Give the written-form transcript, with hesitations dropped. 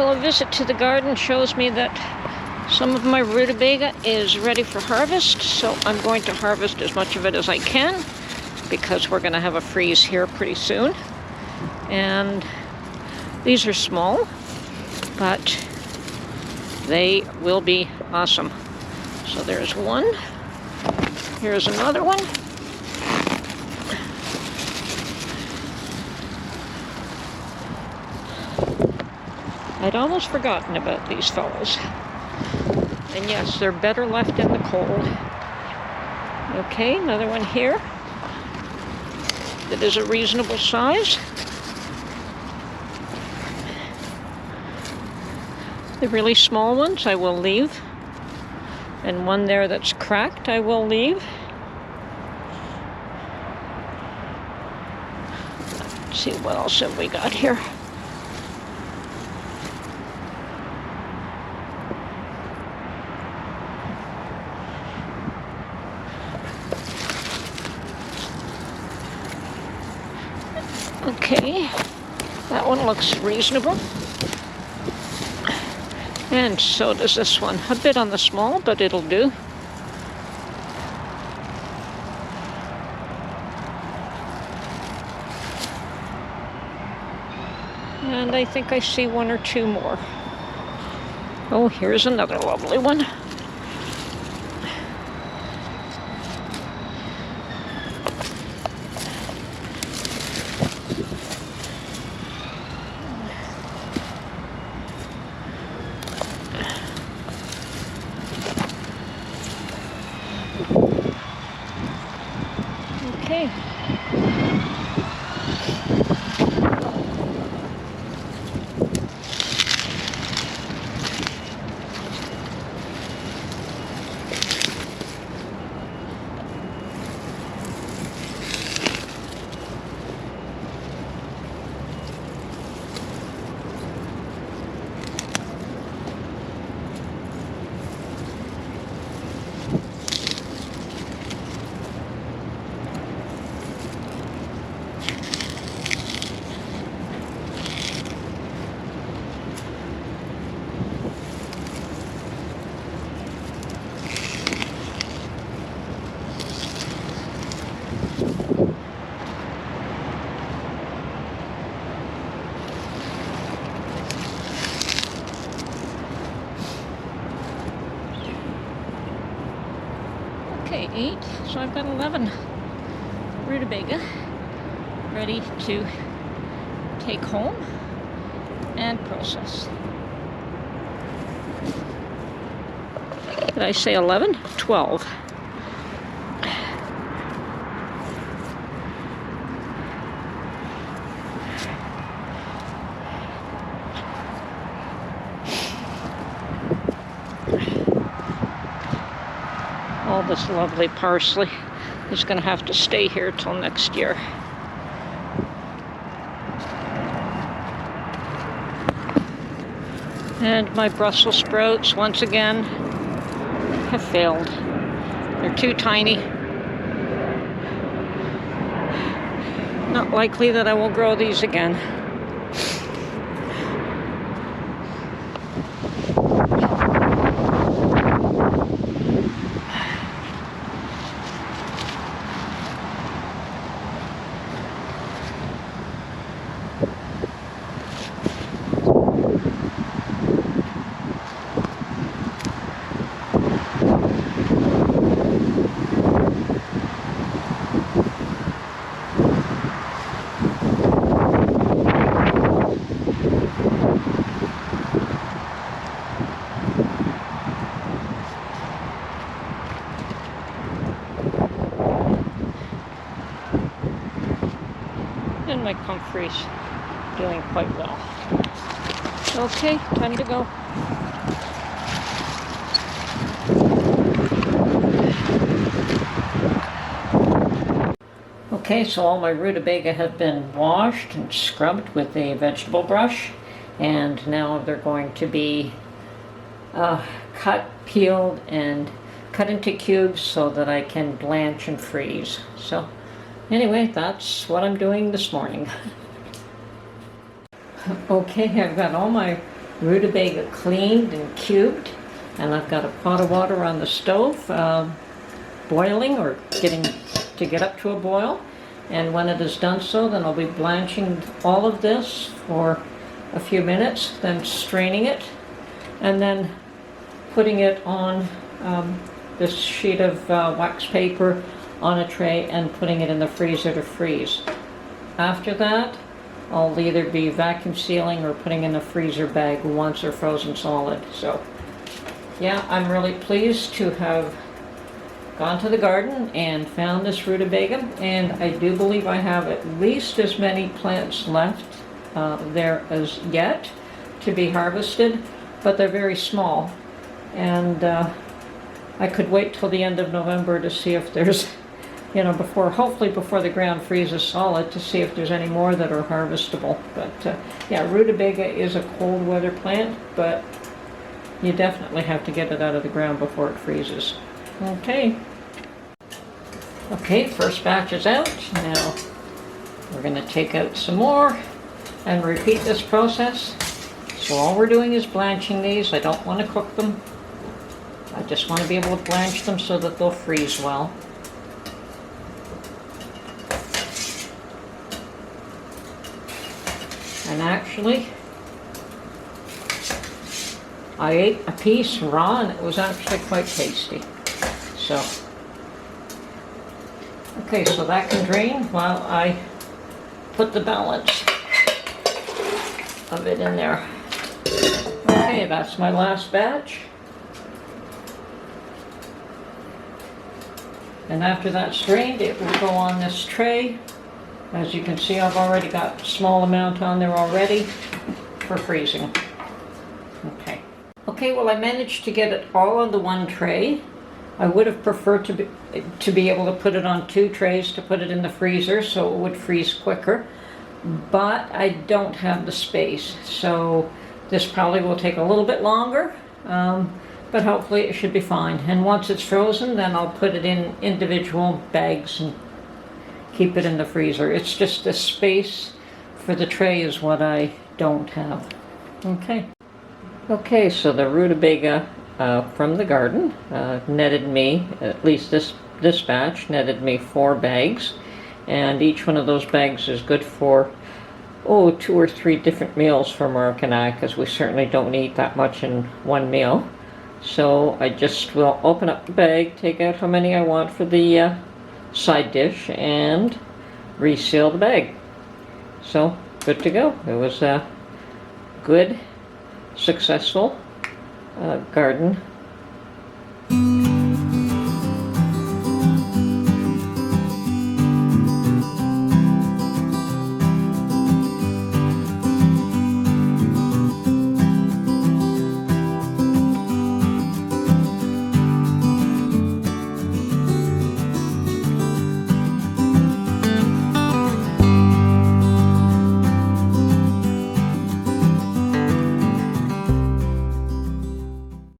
Well, a visit to the garden shows me that some of my rutabaga is ready for harvest, so I'm going to harvest as much of it as I can because we're going to have a freeze here pretty soon. And these are small, but they will be awesome. So there's one. Here's another one. I'd almost forgotten about these fellows. And yes, they're better left in the cold. Okay, another one here. That is a reasonable size. The really small ones I will leave. And one there that's cracked I will leave. Let's see, what else have we got here? Okay, that one looks reasonable. And so does this one. A bit on the small, but it'll do. And I think I see one or two more. Oh, here's another lovely one. Okay. Okay, 8, so I've got 11 rutabaga ready to take home and process. Did I say 11? 12. All this lovely parsley is going to have to stay here till next year. And my Brussels sprouts, once again, have failed. They're too tiny. Not likely that I will grow these again. And my comfrey's doing quite well. Okay, time to go. Okay, so all my rutabaga have been washed and scrubbed with a vegetable brush, and now they're going to be cut, peeled, and cut into cubes so that I can blanch and freeze. So anyway, that's what I'm doing this morning. Okay, I've got all my rutabaga cleaned and cubed, and I've got a pot of water on the stove boiling or get up to a boil. And when it is done so, then I'll be blanching all of this for a few minutes, then straining it, and then putting it on this sheet of wax paper on a tray and putting it in the freezer to freeze. After that, I'll either be vacuum sealing or putting in a freezer bag once they're frozen solid. So yeah, I'm really pleased to have gone to the garden and found this rutabaga, and I do believe I have at least as many plants left there as yet to be harvested, but they're very small, and I could wait till the end of November to see if there's, hopefully before the ground freezes solid, to see if there's any more that are harvestable. But yeah, rutabaga is a cold weather plant, but you definitely have to get it out of the ground before it freezes. Okay, first batch is out. Now we're going to take out some more and repeat this process. So all we're doing is blanching these. I don't want to cook them. I just want to be able to blanch them so that they'll freeze well. And actually, I ate a piece raw and it was actually quite tasty. So, okay, so that can drain while I put the balance of it in there. Okay, that's my last batch. And after that's drained, it will go on this tray. As you can see, I've already got a small amount on there already for freezing. Okay, well, I managed to get it all on the one tray. I would have preferred to be able to put it on two trays to put it in the freezer so it would freeze quicker, but I don't have the space, so this probably will take a little bit longer, but hopefully it should be fine. And once it's frozen, then I'll put it in individual bags and keep it in the freezer. It's just the space for the tray is what I don't have. Okay, so the rutabaga from the garden netted me, at least this batch, netted me 4 bags. And each one of those bags is good for, 2 or 3 different meals for Mark and I, because we certainly don't eat that much in one meal. So I just will open up the bag, take out how many I want for the side dish, and reseal the bag. So, good to go. It was a good, successful garden